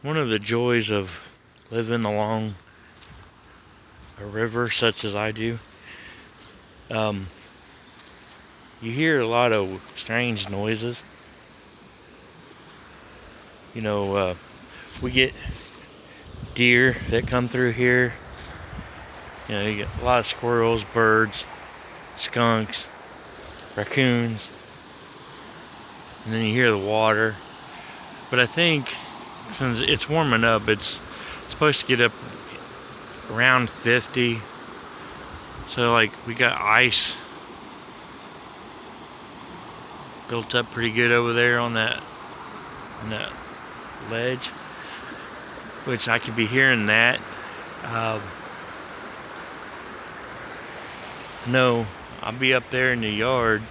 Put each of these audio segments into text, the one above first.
One of the joys of living along a river such as I do, um, you hear a lot of strange noises. You know, we get deer that come through here. You know, you get a lot of squirrels, birds, skunks, raccoons, and then you hear the water. But I think since it's warming up, it's supposed to get up around 50. So like we got ice built up pretty good over there on that ledge, which I could be hearing that. No, I'll be up there in the yard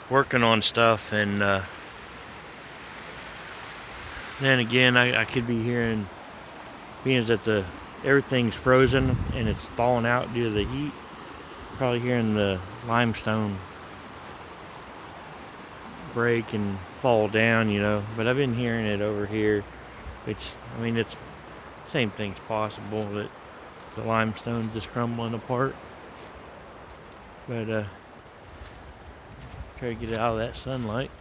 working on stuff, and then again I could be hearing, being that everything's frozen and it's thawing out due to the heat, probably hearing the limestone break and fall down, you know. But I've been hearing it over here, which, I mean, it's same thing's possible, that the limestone just crumbling apart. But try to get it out of that sunlight.